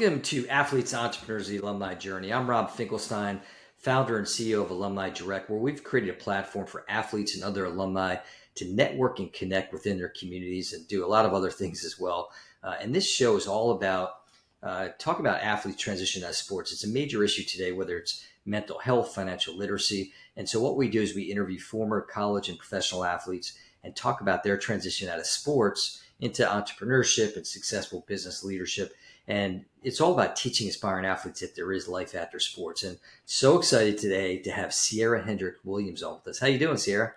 Welcome to Athletes, Entrepreneurs, the Alumni Journey. I'm Rob Finkelstein, founder and CEO of Alumni Direct, where we've created a platform for athletes and other alumni to network and connect within their communities and do a lot of other things as well. And this show is all about talk about athletes transition out of sports. It's a major issue today, whether it's mental health, financial literacy. And so what we do is we interview former college and professional athletes and talk about their transition out of sports into entrepreneurship and successful business leadership. And it's all about teaching aspiring athletes that there is life after sports. And so excited today to have Sierra Hendrix-Williams on with us. How you doing, Sierra?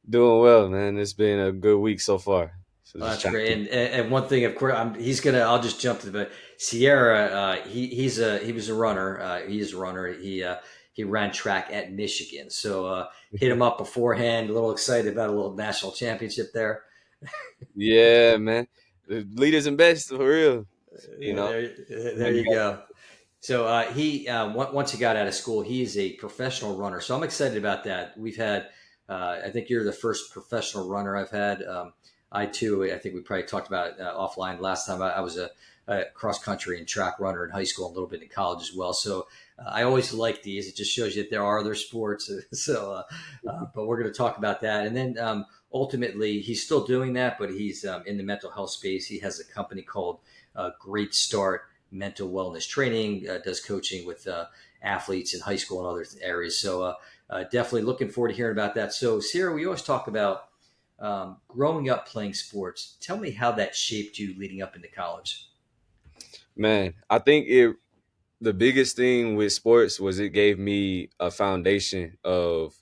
Doing well, man. It's been a good week so far. So Oh, just that's trying to great. keep. And one thing, of course, I'll just jump to the. Sierra, he was a runner. He is a runner. He ran track at Michigan. So hit him up beforehand. A little excited about a little national championship there. Yeah, man. The leaders and best for real. You Yeah, know, there when you you got go. So once he got out of school, he is a professional runner. So I'm excited about that. We've had, I think you're the first professional runner I've had. I too, I think we probably talked about it offline last time. I was a cross country and track runner in high school and a little bit in college as well. So I always like these. It just shows you that there are other sports. But we're going to talk about that. And then ultimately, he's still doing that, but he's in the mental health space. He has a company called Great Start Mental Wellness Training, does coaching with athletes in high school and other areas. So definitely looking forward to hearing about that. So Sierra, we always talk about growing up playing sports. Tell me how that shaped you leading up into college. man, I think the biggest thing with sports was it gave me a foundation of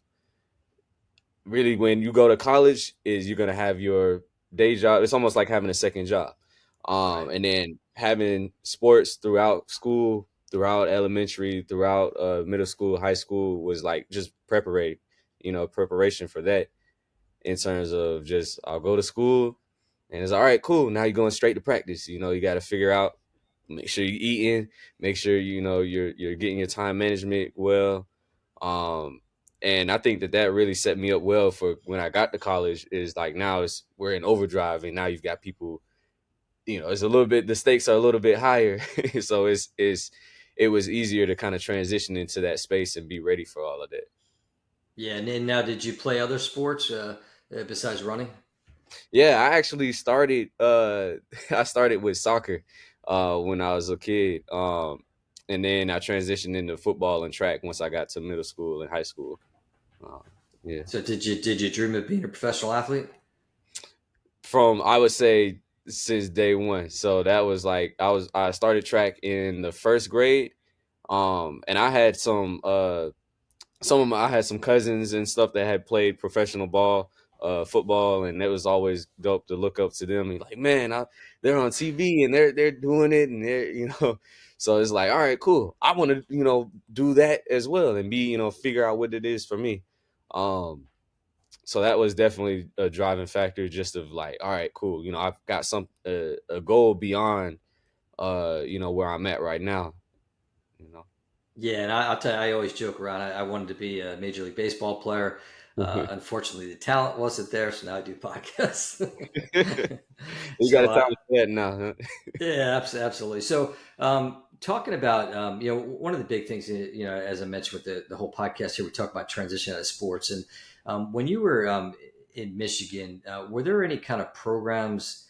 really when you go to college is you're gonna have your day job. It's almost like having a second job. Right. And then having sports throughout school, throughout elementary, throughout middle school, high school was like just preparation for that in terms of just I'll go to school and it's all right, cool. Now you're going straight to practice. You got to figure out, make sure you're eating, make sure you're getting your time management well. Um, and I think that really set me up well for when I got to college. Is like now we're in overdrive, and now you've got people. It's a little bit the stakes are a little bit higher, so it was easier to kind of transition into that space and be ready for all of that. Yeah. And then now, did you play other sports besides running? Yeah, I actually started I started with soccer when I was a kid. And then I transitioned into football and track once I got to middle school and high school. Uh, yeah. So did you dream of being a professional athlete? From I would say since day one. So that was like I started track in the first grade. And I had I had some cousins and stuff that had played professional football, and it was always dope to look up to them and like, man, they're on TV and they're doing it, and so it's like, all right, cool. I want to do that as well and be figure out what it is for me. So that was definitely a driving factor, just of like, all right, cool. I've got a goal beyond where I'm at right now. You know. Yeah, and I'll tell you, I always joke around. I wanted to be a Major League Baseball player. Unfortunately, the talent wasn't there, so now I do podcasts. You got so a time for that now, huh? yeah, absolutely. So talking about one of the big things, as I mentioned with the whole podcast here, we talk about transition out of sports. And when you were in Michigan, were there any kind of programs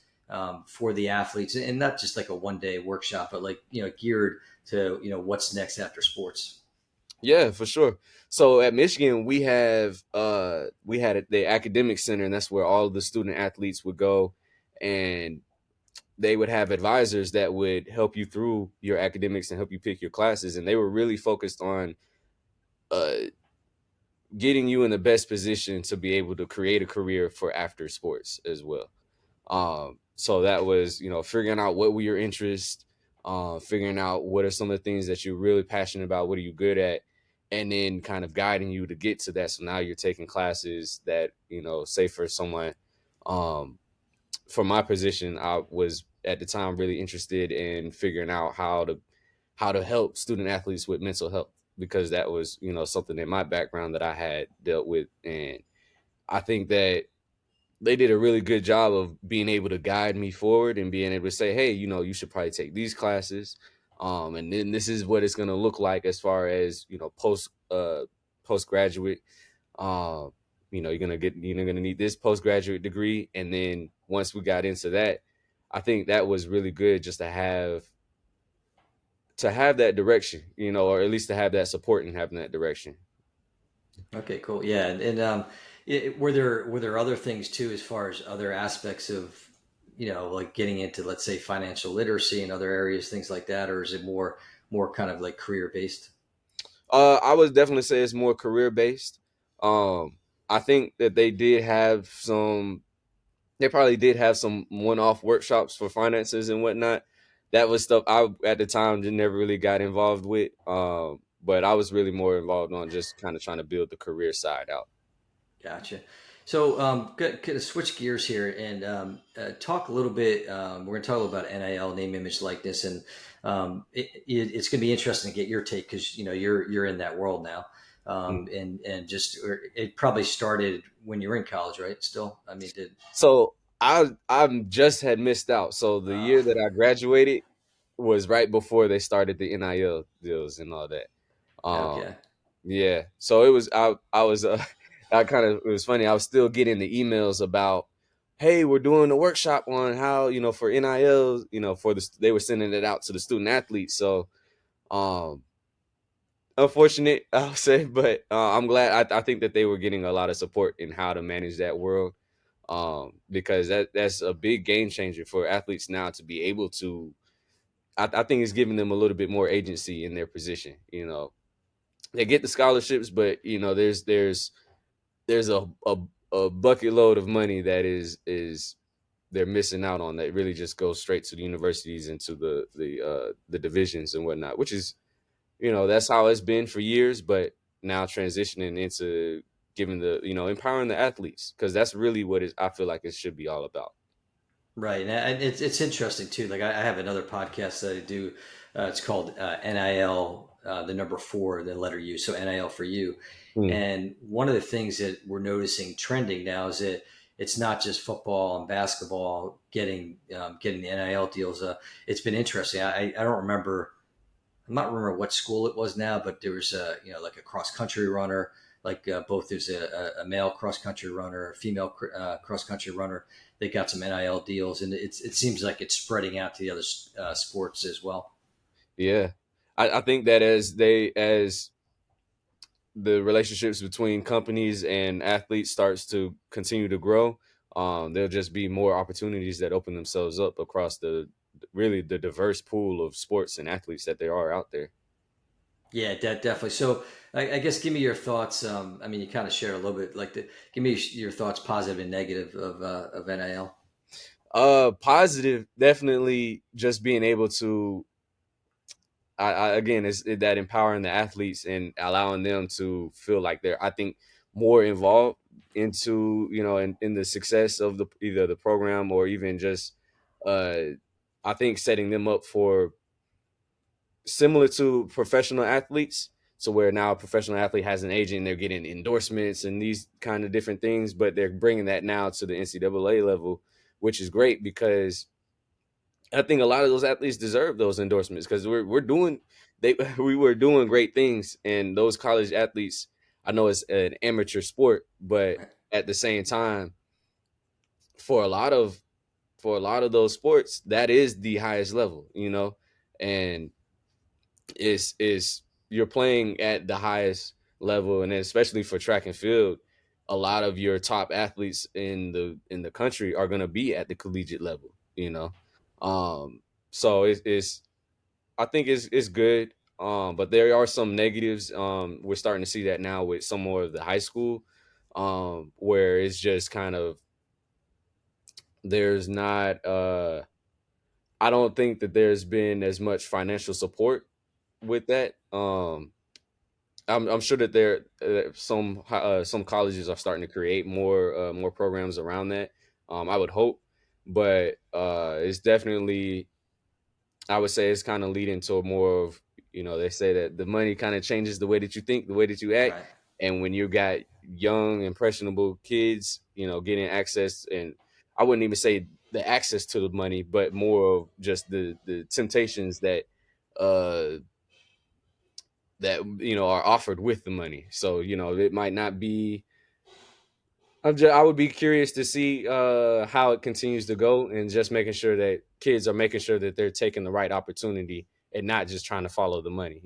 for the athletes, and not just like a 1 day workshop, but like geared to what's next after sports? Yeah, for sure. So at Michigan, we had the academic center, and that's where all of the student athletes would go, and they would have advisors that would help you through your academics and help you pick your classes, and they were really focused on uh, getting you in the best position to be able to create a career for after sports as well. So that was, figuring out what were your interests, figuring out what are some of the things that you're really passionate about, what are you good at, and then kind of guiding you to get to that. So now you're taking classes that, say for someone, um, for my position, I was at the time really interested in figuring out how to help student athletes with mental health, because that was, something in my background that I had dealt with. And I think that they did a really good job of being able to guide me forward and being able to say, hey, you should probably take these classes. And then this is what it's going to look like as far as, you know, postgraduate. Um, you know, you're gonna need this postgraduate degree, and then once we got into that, I think that was really good just to have that direction, you know, or at least to have that support and having that direction. Okay, cool. Yeah, and were there other things too, as far as other aspects of, like getting into, let's say, financial literacy and other areas, things like that, or is it more kind of like career based? I would definitely say it's more career based. Um, I think that they probably did have some one-off workshops for finances and whatnot. That was stuff I at the time just never really got involved with. But I was really more involved on just kind of trying to build the career side out. Gotcha. So, gonna switch gears here and talk a little bit. We're going to talk a little about NIL, name, image, likeness, and it's going to be interesting to get your take because you're in that world now, Mm. and just it probably started when you were in college, right? Still, I mean, did So I just had missed out. So the uh, year that I graduated was right before they started the NIL deals and all that. okay, Yeah. So it was I was I kind of it was funny. I was still getting the emails about, hey, we're doing a workshop on how, you know, for NIL, you know, they were sending it out to the student athletes. So um unfortunate, I'll say, but I'm glad. I think that they were getting a lot of support in how to manage that world, because that's a big game changer for athletes now to be able to. I think it's giving them a little bit more agency in their position. You know, they get the scholarships, but you know, there's a bucket load of money that is they're missing out on that really just goes straight to the universities and to the divisions and whatnot, which is, you know, that's how it's been for years, but now transitioning into giving empowering the athletes, because that's really what I feel like it should be all about. right. And it's interesting too. Like I have another podcast that I do. It's called NIL, the number four, the letter U, so NIL for you. Mm. And one of the things that we're noticing trending now is that it's not just football and basketball getting the NIL deals. It's been interesting. I don't remember. I'm not remember what school it was now, but there was a like a cross country runner, like both there's a male cross country runner, a female cross country runner. They got some NIL deals, and it seems like it's spreading out to the other sports as well. Yeah, I think that as the relationships between companies and athletes starts to continue to grow, there'll just be more opportunities that open themselves up across the really the diverse pool of sports and athletes that there are out there. Yeah, definitely. So I guess give me your thoughts. I mean, you kind of shared a little bit. Give me your thoughts, positive and negative of NIL. Positive, definitely just being able to, again, it's that empowering the athletes and allowing them to feel like they're, I think, more involved into, you know, in the success of either the program or even just, uh, I think setting them up for similar to professional athletes. So where now a professional athlete has an agent, they're getting endorsements and these kind of different things, but they're bringing that now to the NCAA level, which is great because I think a lot of those athletes deserve those endorsements because we're doing they we were doing great things, and those college athletes. I know it's an amateur sport, but at the same time, for a lot of those sports, that is the highest level, you know, and is you're playing at the highest level, and especially for track and field, a lot of your top athletes in the country are going to be at the collegiate level, you know. um so it's I think it's good, but there are some negatives. We're starting to see that now with some more of the high school, where it's just kind of there's not I don't think that there's been as much financial support with that. I'm sure that there some colleges are starting to create more programs around that. I would hope, but it's definitely, I would say it's kind of leading to more of, you know, they say that the money kind of changes the way that you think, the way that you act, Right. and when you got young impressionable kids, you know, getting access, and I wouldn't even say the access to the money, but more of just the temptations that uh that are offered with the money. So it might not be. I would be curious to see how it continues to go, and just making sure that kids are making sure that they're taking the right opportunity and not just trying to follow the money.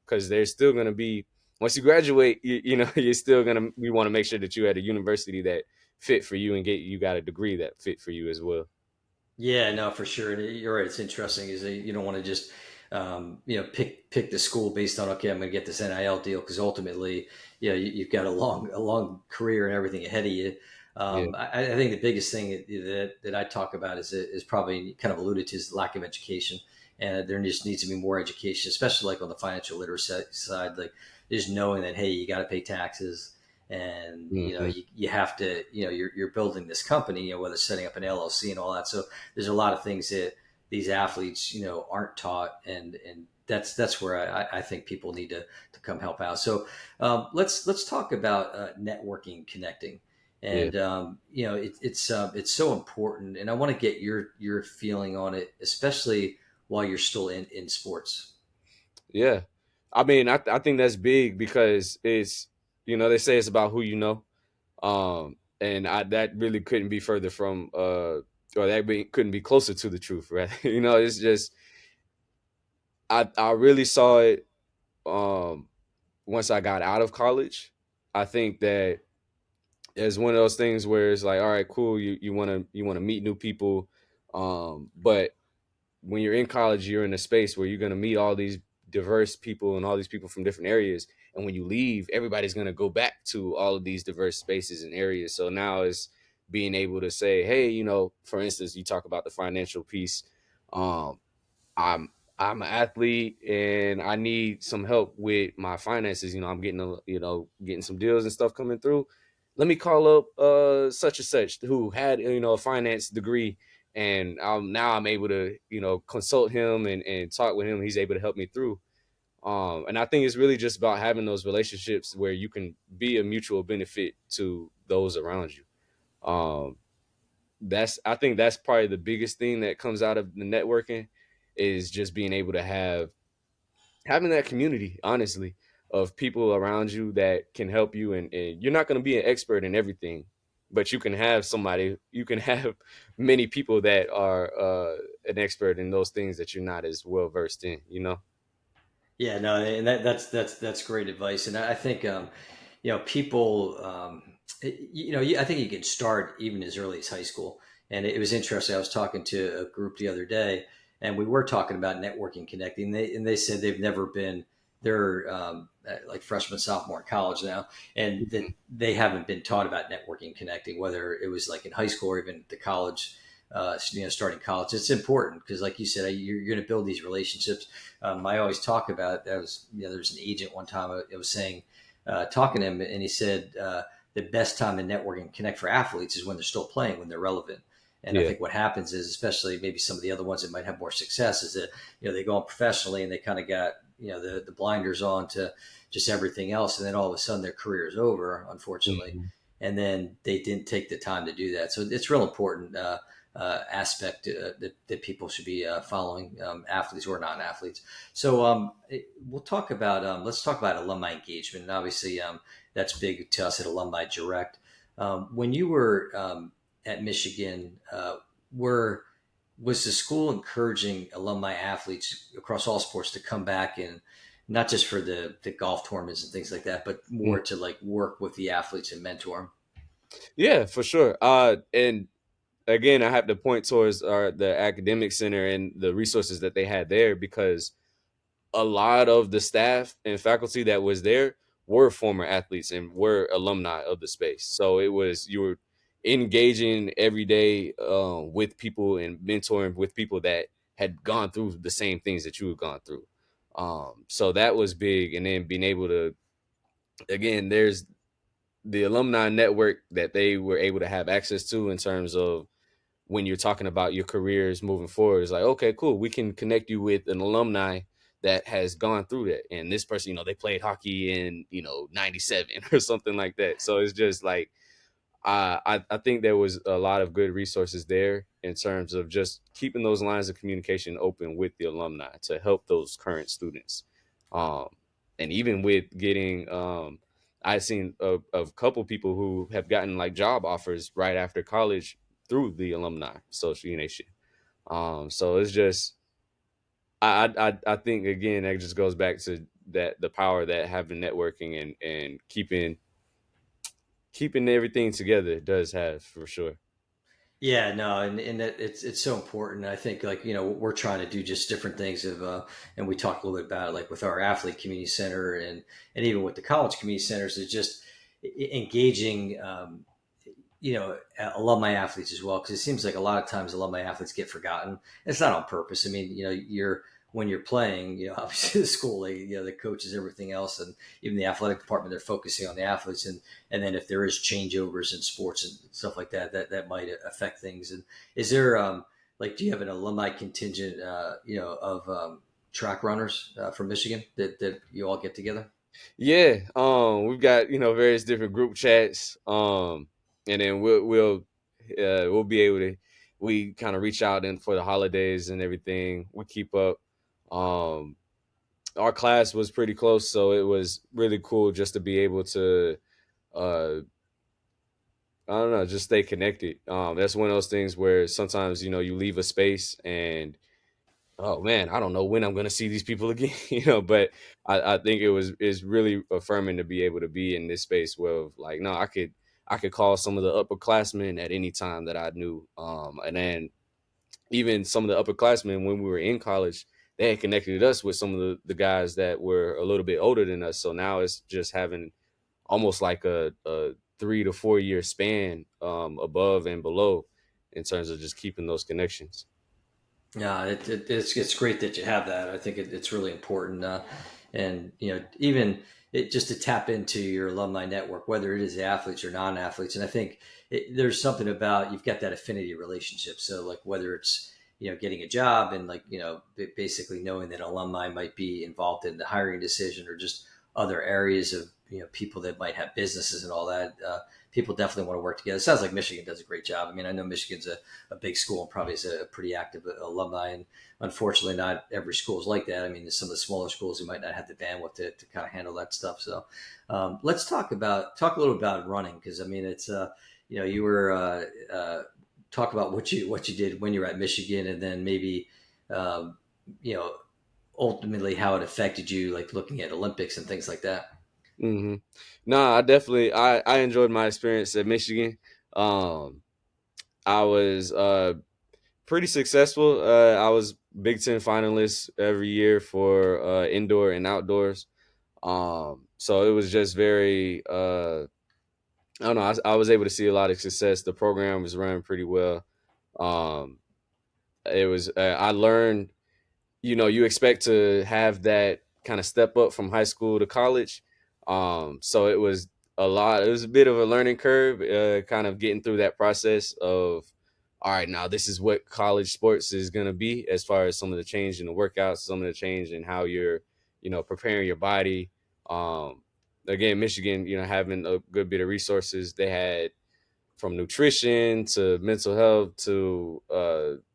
Because there's still going to be, once you graduate, you're still gonna. We want to make sure that you at a university that fit for you and you got a degree that fit for you as well. Yeah, no, for sure. And you're right. It's interesting is that you don't want to just, pick the school based on, okay, I'm going to get this NIL deal. Cause ultimately, you've got a long career and everything ahead of you. Yeah, I think the biggest thing that I talk about is probably kind of alluded to is lack of education. And there just needs to be more education, especially like on the financial literacy side, like just knowing that, hey, you got to pay taxes, and hmm, you have to, you're building this company, whether setting up an LLC and all that. So there's a lot of things that these athletes, aren't taught, and that's where I think people need to come help out. So let's talk about networking, connecting, yeah, and it's so important, and I want to get your feeling on it, especially while you're still in sports. yeah. I mean, I think that's big because it's they say it's about who you know. And that really couldn't be further from or couldn't be closer to the truth, right? It's just I really saw it once I got out of college. I think that it's one of those things where it's like, all right, cool, you want to meet new people, but when you're in college, you're in a space where you're going to meet all these diverse people and all these people from different areas. And when you leave, everybody's going to go back to all of these diverse spaces and areas. So now it's being able to say, hey, for instance, you talk about the financial piece. Um, I'm I'm an athlete and I need some help with my finances. I'm getting some deals and stuff coming through. Let me call up such and such who had a finance degree, and now I'm able to consult him and talk with him. He's able to help me through. And I think it's really just about having those relationships where you can be a mutual benefit to those around you. Um, I think that's probably the biggest thing that comes out of the networking is just being able to having that community, honestly, of people around you that can help you. And you're not going to be an expert in everything, but you can have many people that are an expert in those things that you're not as well versed in. Yeah, no, and that's great advice, and I think people, I think you can start even as early as high school. And it was interesting. I was talking to a group the other day, and we were talking about networking, connecting. They said they've never been. They're like freshman, sophomore in college now, and that Mhm. they haven't been taught about networking, connecting, whether it was like in high school or even the college. Starting college, it's important because, like you said, you're going to build these relationships. I always talk about that was, there's an agent one time I was saying, talking to him, and he said the best time to network and connect for athletes is when they're still playing, when they're relevant. And I Yeah, think what happens is, especially maybe some of the other ones that might have more success, is that they go on professionally and they kind of got the blinders on to just everything else, and then all of a sudden their career is over, unfortunately, mhm. and then they didn't take the time to do that. So it's real important. Aspect that people should be following, athletes or non-athletes. So we'll talk about let's talk about alumni engagement, and obviously that's big to us at Alumni Direct. When you were at Michigan, were was the school encouraging alumni athletes across all sports to come back, and not just for the golf tournaments and things like that, but more to like work with the athletes and mentor them? Yeah, for sure. And again, I have to point towards the academic center and the resources that they had there, because a lot of the staff and faculty that was there were former athletes and were alumni of the space. So you were engaging every day with people and mentoring with people that had gone through the same things that you had gone through. So that was big. And then being able to, again, there's the alumni network that they were able to have access to in terms of when you're talking about your careers moving forward. It's like, okay, cool, we can connect you with an alumni that has gone through that, and this person, they played hockey in '97 or something like that. So it's just like I think there was a lot of good resources there in terms of just keeping those lines of communication open with the alumni to help those current students. Um, and even with getting, I've seen a couple people who have gotten like job offers right after college through the alumni association. So it's just, I think again that just goes back to that the power that having networking and keeping everything together does have for sure. Yeah, no, and that it's so important. I think like we're trying to do just different things and we talked a little bit about it like with our athlete community center and even with the college community centers, it's just engaging alumni athletes as well, because it seems like a lot of times alumni athletes get forgotten. It's not on purpose. I mean, you're when you're playing, obviously the school, the coaches, everything else, and even the athletic department, they're focusing on the athletes, and then if there is changeovers in sports and stuff like that, that might affect things. And is there like, do you have an alumni contingent, of track runners from Michigan that you all get together? Yeah, we've got various different group chats, and then we'll be able to we kind of reach out and for the holidays and everything. We keep up. Um, our class was pretty close, so it was really cool just to be able to uh I don't know, just stay connected. That's one of those things where sometimes you leave a space and oh man, I don't know when I'm gonna see these people again, but I think it's really affirming to be able to be in this space where like, no, I could call some of the upperclassmen at any time that I knew. And then even some of the upperclassmen when we were in college, they had connected us with some of the guys that were a little bit older than us. So now it's just having almost like a 3 to 4 year span above and below in terms of just keeping those connections. Yeah, it's great that you have that. I think it's really important, and even just to tap into your alumni network, whether it is athletes or non-athletes. And I think there's something about you've got that affinity relationship. So like whether it's getting a job and like basically knowing that alumni might be involved in the hiring decision or just other areas of people that might have businesses and all that. People definitely want to work together. It sounds like Michigan does a great job. I mean, I know Michigan's a big school and probably is a pretty active alumni. And unfortunately, not every school is like that. I mean, there's some of the smaller schools who might not have the bandwidth to kind of handle that stuff. So let's talk a little about running, because I mean, it's you were talk about what you did when you were at Michigan, and then maybe um, you know ultimately how it affected you, like looking at Olympics and things like that. hmm No, I definitely I enjoyed my experience at Michigan. Um, I was pretty successful. I was Big Ten finalist every year for indoor and outdoors. So it was just very I don't know. I was able to see a lot of success. The program was run pretty well. Um, it was I learned you expect to have that kind of step up from high school to college. So it was a bit of a learning curve, kind of getting through that process of, all right, now this is what college sports is going to be as far as some of the change in the workouts, some of the change in how you're, preparing your body. Um, Again, Michigan, having a good bit of resources, they had from nutrition to mental health to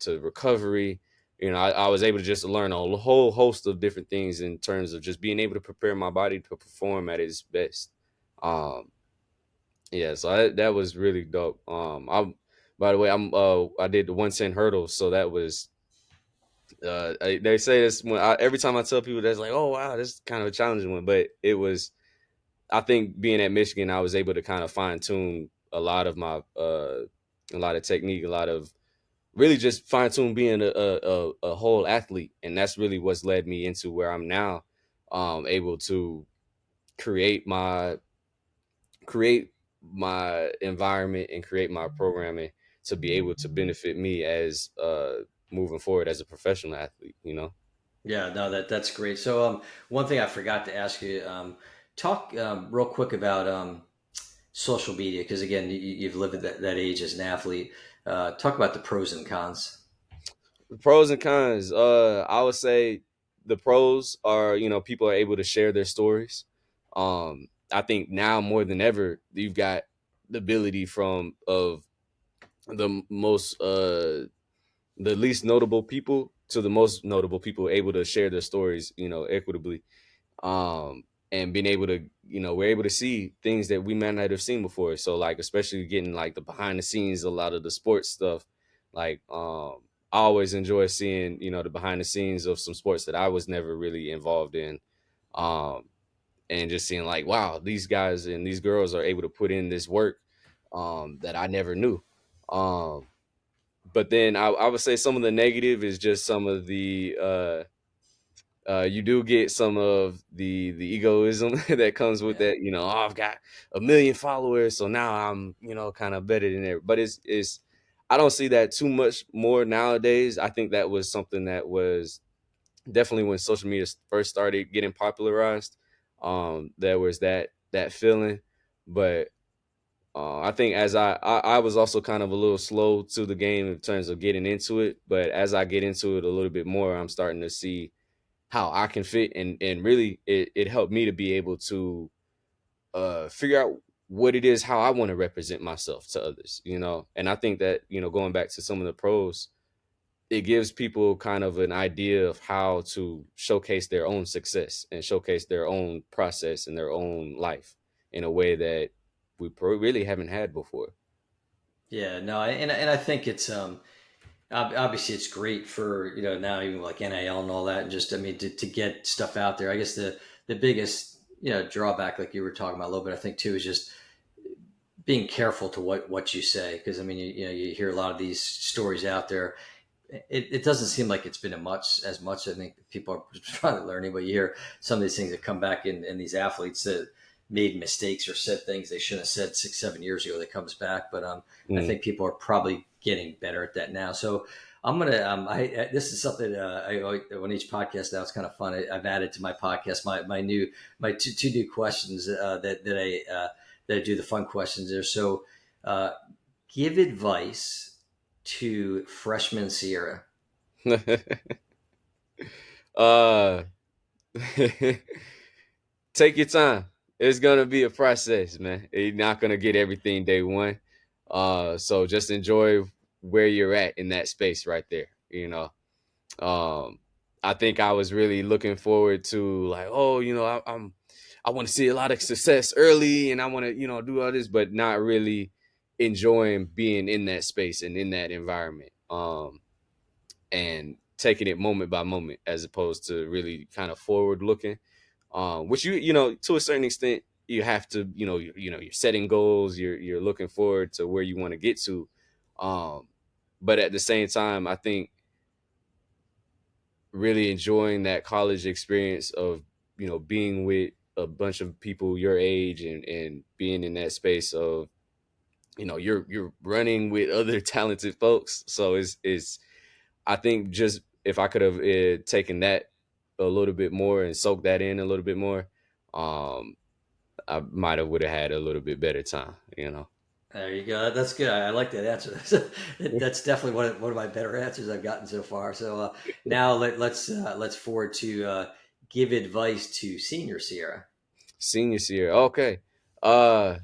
recovery. I was able to just learn a whole host of different things in terms of just being able to prepare my body to perform at its best. Um, yeah, so that was really dope. I By the way, I did the 110 hurdles, so that was they say this every time I tell people that's like, oh wow, this is kind of a challenging one, but it was. I think being at Michigan, I was able to kind of fine tune a lot of my a lot of technique, a lot of really just fine tune being a whole athlete, and that's really what's led me into where I'm now, able to create my create my environment and create my programming to be able to benefit me as moving forward as a professional athlete. Yeah, no, that's great. So, one thing I forgot to ask you, talk real quick about social media, because again, you've lived at that age as an athlete. Talk about the pros and cons. The pros and cons. I would say the pros are, people are able to share their stories. I think now more than ever, you've got the ability from of the most the least notable people to the most notable people able to share their stories, equitably. um and being able to, we're able to see things that we might not have seen before. So like, especially getting like the behind the scenes, a lot of the sports stuff, like I always enjoy seeing, the behind the scenes of some sports that I was never really involved in. um and just seeing like, wow, these guys and these girls are able to put in this work that I never knew. But then I would say some of the negative is just some of the you do get some of the egoism that comes with Yeah. that. Oh, I've got a million followers, so now I'm, kind of better than everybody. But it's I don't see that too much more nowadays. I think that was something that was definitely when social media first started getting popularized. There was that feeling. But I think as I was also kind of a little slow to the game in terms of getting into it. But as I get into it a little bit more, I'm starting to see how I can fit, and really it helped me to be able to figure out what it is, how I want to represent myself to others. And I think that, going back to some of the pros, it gives people kind of an idea of how to showcase their own success and showcase their own process and their own life in a way that we really haven't had before. Yeah, no, and I think it's obviously it's great for now even like NIL and all that, and just I mean to get stuff out there. I guess the biggest drawback, like you were talking about a little bit, I think too, is just being careful to what you say, because I mean you hear a lot of these stories out there. It doesn't seem like it's been as much. I think people are trying to learn, but you hear some of these things that come back in these athletes that made mistakes or said things they shouldn't have said 6-7 years ago that comes back. But I Mm, think people are probably getting better at that now. So I'm gonna this is something on each podcast now. It's kind of fun. I've added to my podcast my two new questions that I do the fun questions there. So uh, give advice to freshman Sierra. mm. uh Take your time. It's gonna be a process, man. You're not gonna get everything day one. So just enjoy where you're at in that space right there. Um, I think I was really looking forward to like, oh, I want to see a lot of success early, and I want to, do all this, but not really enjoying being in that space and in that environment. And taking it moment by moment as opposed to really kind of forward looking. Which to a certain extent you have to, you're setting goals, you're looking forward to where you want to get to. Um, but at the same time, I think really enjoying that college experience of, being with a bunch of people your age, and being in that space of, you're running with other talented folks. So it's I think just if I could have taken that a little bit more and soaked that in a little bit more, um, I might have would have had a little bit better time. There you go. That's good. I like that answer. That's definitely one of my better answers I've gotten so far. So now let's forward to give advice to senior Sierra. Senior year, okay. Uh,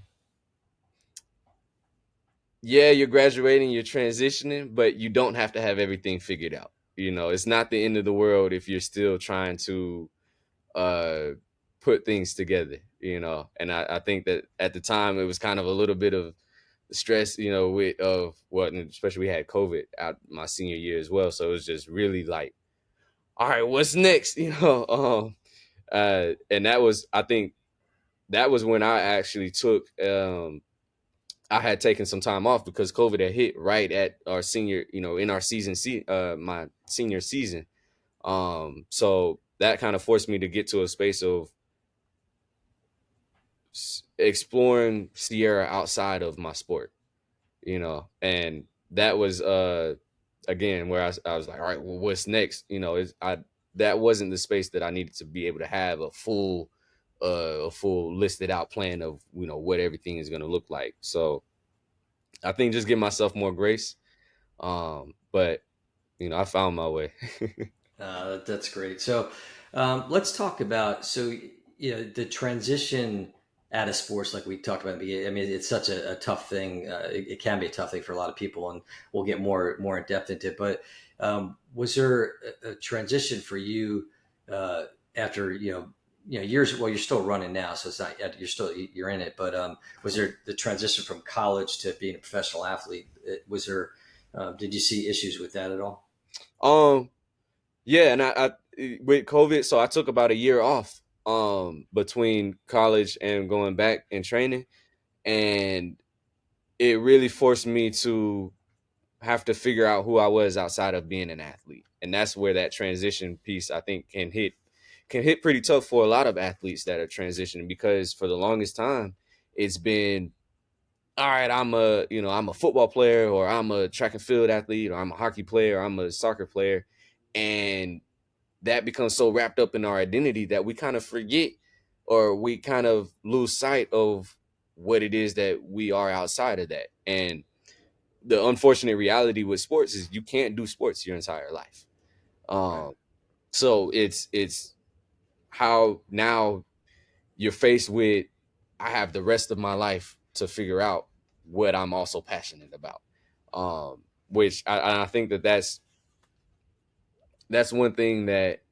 yeah, you're graduating, you're transitioning, but you don't have to have everything figured out. It's not the end of the world if you're still trying to uh put things together. And I think that at the time it was kind of a little bit of stress, with of what, and especially we had COVID out my senior year as well. So it was just really like, all right, what's next? And that was, I think that was when I actually took I had taken some time off because COVID had hit right at our senior, in our my senior season. So that kind of forced me to get to a space of exploring Sierra outside of my sport, and that was again where I was like, all right, well, what's next? That wasn't the space that I needed to be able to have a full listed out plan of, what everything is going to look like. So I think just give myself more grace. But I found my way. That's great. So let's talk about the transition out of sports, like we talked about in the beginning. I mean, it's such a tough thing. It can be a tough thing for a lot of people, and we'll get more in depth into it. But was there a transition for you after years? Well, you're still running now, so it's not you're in it. But was there the transition from college to being a professional athlete? Was there did you see issues with that at all? Um, yeah, and I with COVID, so I took about a year off between college and going back and training, and it really forced me to have to figure out who I was outside of being an athlete. And that's where that transition piece I think can hit pretty tough for a lot of athletes that are transitioning, because for the longest time it's been, all right, I'm a football player, or I'm a track and field athlete, or I'm a hockey player, or I'm a soccer player. And that becomes so wrapped up in our identity that we kind of forget, or we kind of lose sight of what it is that we are outside of that. And the unfortunate reality with sports is you can't do sports your entire life. Right. Um, so it's how now you're faced with, I have the rest of my life to figure out what I'm also passionate about. Which I think that's one thing that,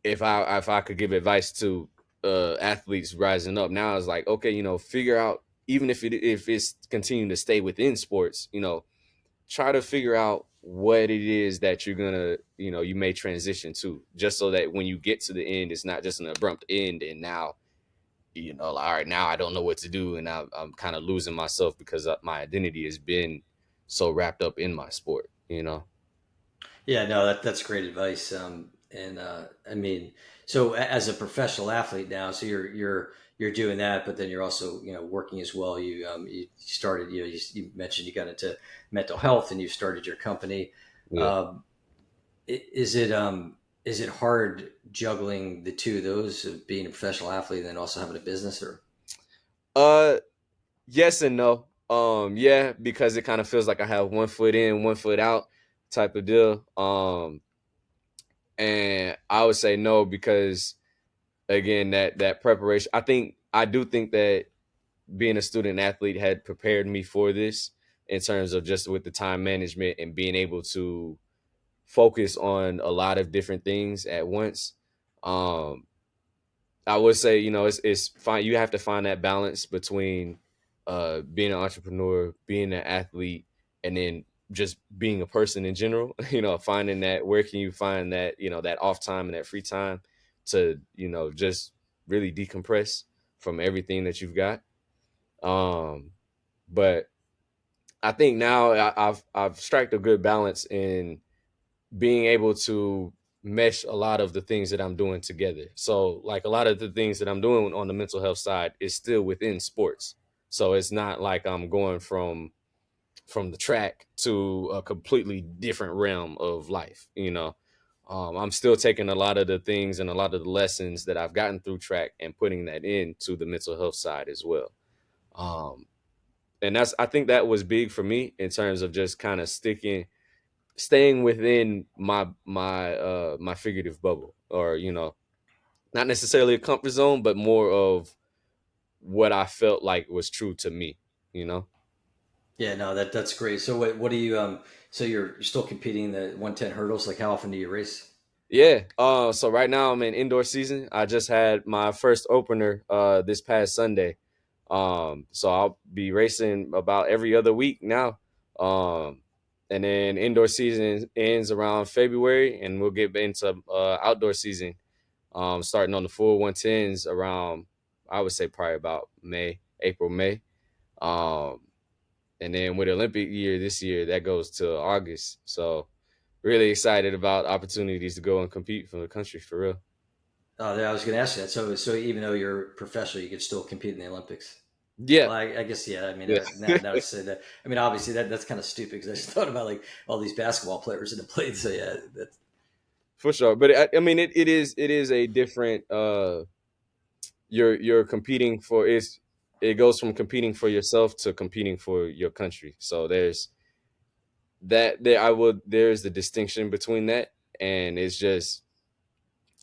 if I could give advice to athletes rising up now, is like, okay, figure out, even if it's continuing to stay within sports, try to figure out what it is that you're gonna, you may transition to, just so that when you get to the end, it's not just an abrupt end, and now, like, all right, now I don't know what to do, and I'm kind of losing myself because my identity has been so wrapped up in my sport. Yeah, no, that's great advice. And I mean, so as a professional athlete now, so you're doing that, but then you're also working as well. You started you mentioned you got into mental health and you started your company. Yeah. Um, is it hard juggling the two of those of being a professional athlete and then also having a business or? uh yes and no. Yeah, because it kind of feels like I have one foot in, one foot out type of deal. And I would say no, because again, that preparation, I do think that being a student athlete had prepared me for this, in terms of just with the time management and being able to focus on a lot of different things at once. Um, I would say, it's fine. You have to find that balance between being an entrepreneur, being an athlete, and then just being a person in general. Finding that, where can you find that, that off time and that free time to, just really decompress from everything that you've got. Um, but I think now I've struck a good balance in being able to mesh a lot of the things that I'm doing together. So, like, a lot of the things that I'm doing on the mental health side is still within sports. So it's not like I'm going from the track to a completely different realm of life. I'm still taking a lot of the things and a lot of the lessons that I've gotten through track and putting that into the mental health side as well. Um, and I think that was big for me, in terms of just kind of staying within my figurative bubble, or not necessarily a comfort zone, but more of what I felt like was true to me you know Yeah, no, that's great. So what do you so you're still competing in the 110 hurdles? Like how often do you race? Yeah. So right now I'm in indoor season. I just had my first opener this past Sunday. So I'll be racing about every other week now. Um, and then indoor season ends around February, and we'll get into outdoor season, starting on the full 110s around, I would say, probably about April, May. Um, and then with Olympic year this year, that goes to August. So really excited about opportunities to go and compete for the country, for real. I was going to ask you that. So even though you're professional, you could still compete in the Olympics. Yeah, Well, I guess yeah. I mean, yeah, now to say that, I mean, obviously that's kind of stupid because I just thought about like all these basketball players that have played. So yeah, that's for sure. But I mean, it is a different. You're competing for, it goes from competing for yourself to competing for your country. So there's the distinction between that, and it's just,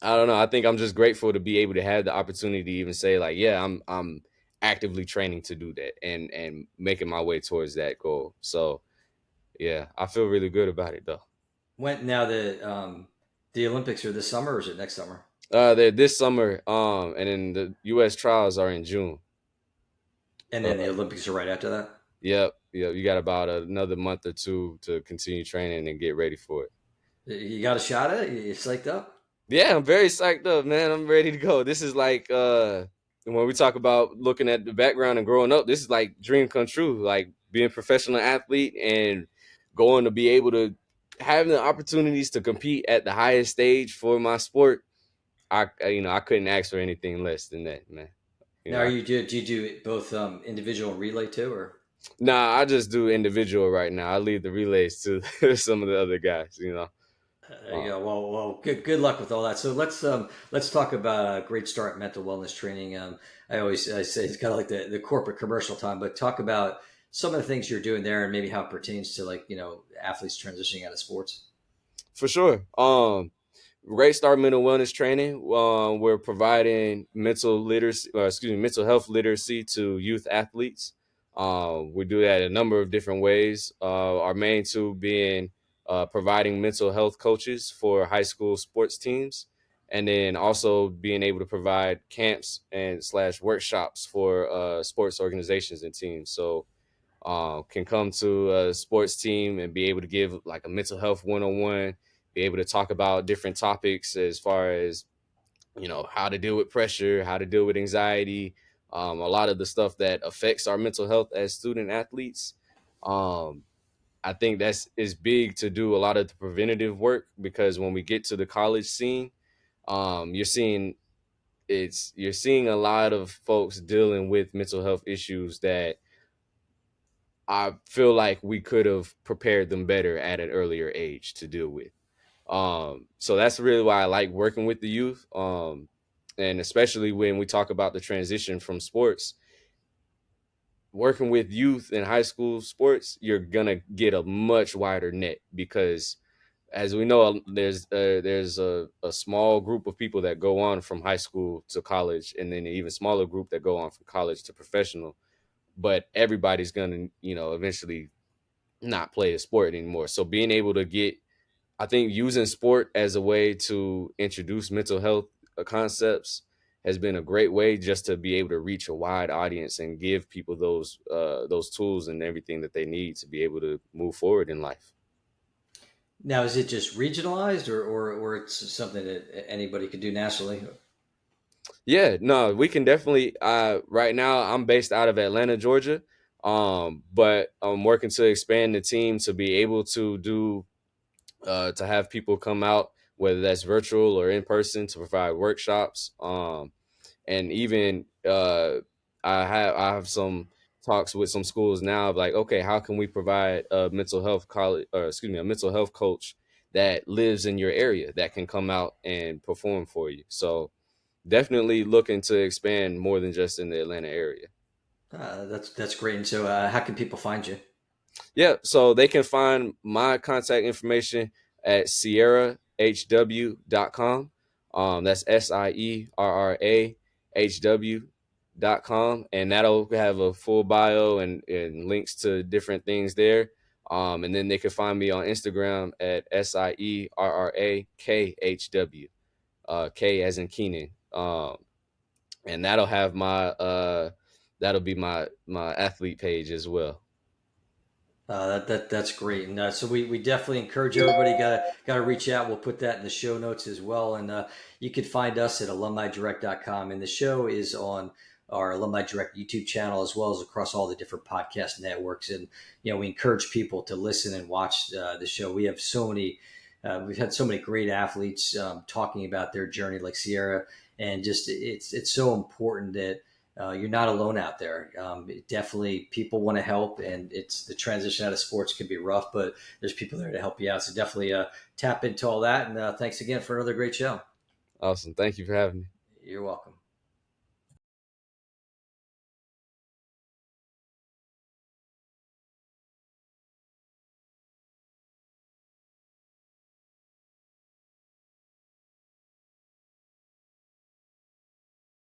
I don't know. I think I'm just grateful to be able to have the opportunity to even say like, yeah, I'm actively training to do that and making my way towards that goal. So yeah, I feel really good about it though. When now the Olympics are this summer or is it next summer? They're this summer, and then the U.S. trials are in June. And then the Olympics are right after that. Yep, yep. You got about another month or two to continue training and get ready for it. You got a shot at it? You psyched up? Yeah, I'm very psyched up, man. I'm ready to go. This is like when we talk about looking at the background and growing up, this is like dream come true. Like being a professional athlete and going to be able to having the opportunities to compete at the highest stage for my sport. I couldn't ask for anything less than that, man. You Now, know, do you do both individual and relay too, or? nah, I just do individual right now. I leave the relays to some of the other guys, you know. There you go. Good luck with all that. So let's talk about a great start mental wellness training. I say it's kind of like the corporate commercial time, but talk about some of the things you're doing there and maybe how it pertains to like athletes transitioning out of sports. For sure. Great Start Mental Wellness Training. We're providing mental health literacy to youth athletes. We do that a number of different ways. Our main two being providing mental health coaches for high school sports teams, and then also being able to provide camps and slash workshops for sports organizations and teams. So can come to a sports team and be able to give like a mental health 101, be able to talk about different topics as far as, how to deal with pressure, how to deal with anxiety, a lot of the stuff that affects our mental health as student athletes. Um, I think that's is big to do a lot of the preventative work because when we get to the college scene, you're seeing you're seeing a lot of folks dealing with mental health issues that I feel like we could have prepared them better at an earlier age to deal with. So that's really why I like working with the youth. And especially when we talk about the transition from sports, working with youth in high school sports, you're gonna get a much wider net because, as we know, there's a small group of people that go on from high school to college, and then an even smaller group that go on from college to professional. But everybody's gonna, eventually not play a sport anymore. So being able to I think using sport as a way to introduce mental health concepts has been a great way just to be able to reach a wide audience and give people those tools and everything that they need to be able to move forward in life. Now, is it just regionalized, or it's something that anybody could do nationally? Yeah, no, we can definitely. Right now, I'm based out of Atlanta, Georgia, but I'm working to expand the team to be able to do to have people come out, whether that's virtual or in person, to provide workshops. And even I have some talks with some schools now of like, okay, how can we provide a mental health college, or excuse me, a mental health coach that lives in your area that can come out and perform for you. So definitely looking to expand more than just in the Atlanta area. That's great. And so, how can people find you? Yeah, so they can find my contact information at sierrahw.com. That's SIERRAHW.com. And that'll have a full bio and links to different things there. And then they can find me on Instagram at SIERRAKHW, K as in Keenan. And that'll be my athlete page as well. That's great, and so we definitely encourage everybody. Got to reach out. We'll put that in the show notes as well, and you can find us at alumnidirect.com. And the show is on our Alumni Direct YouTube channel as well as across all the different podcast networks. And we encourage people to listen and watch the show. We have so many. We've had so many great athletes talking about their journey, like Sierra, and just it's so important that you're not alone out there. Definitely, people want to help, and it's the transition out of sports can be rough, but there's people there to help you out. So definitely tap into all that. And thanks again for another great show. Awesome. Thank you for having me. You're welcome.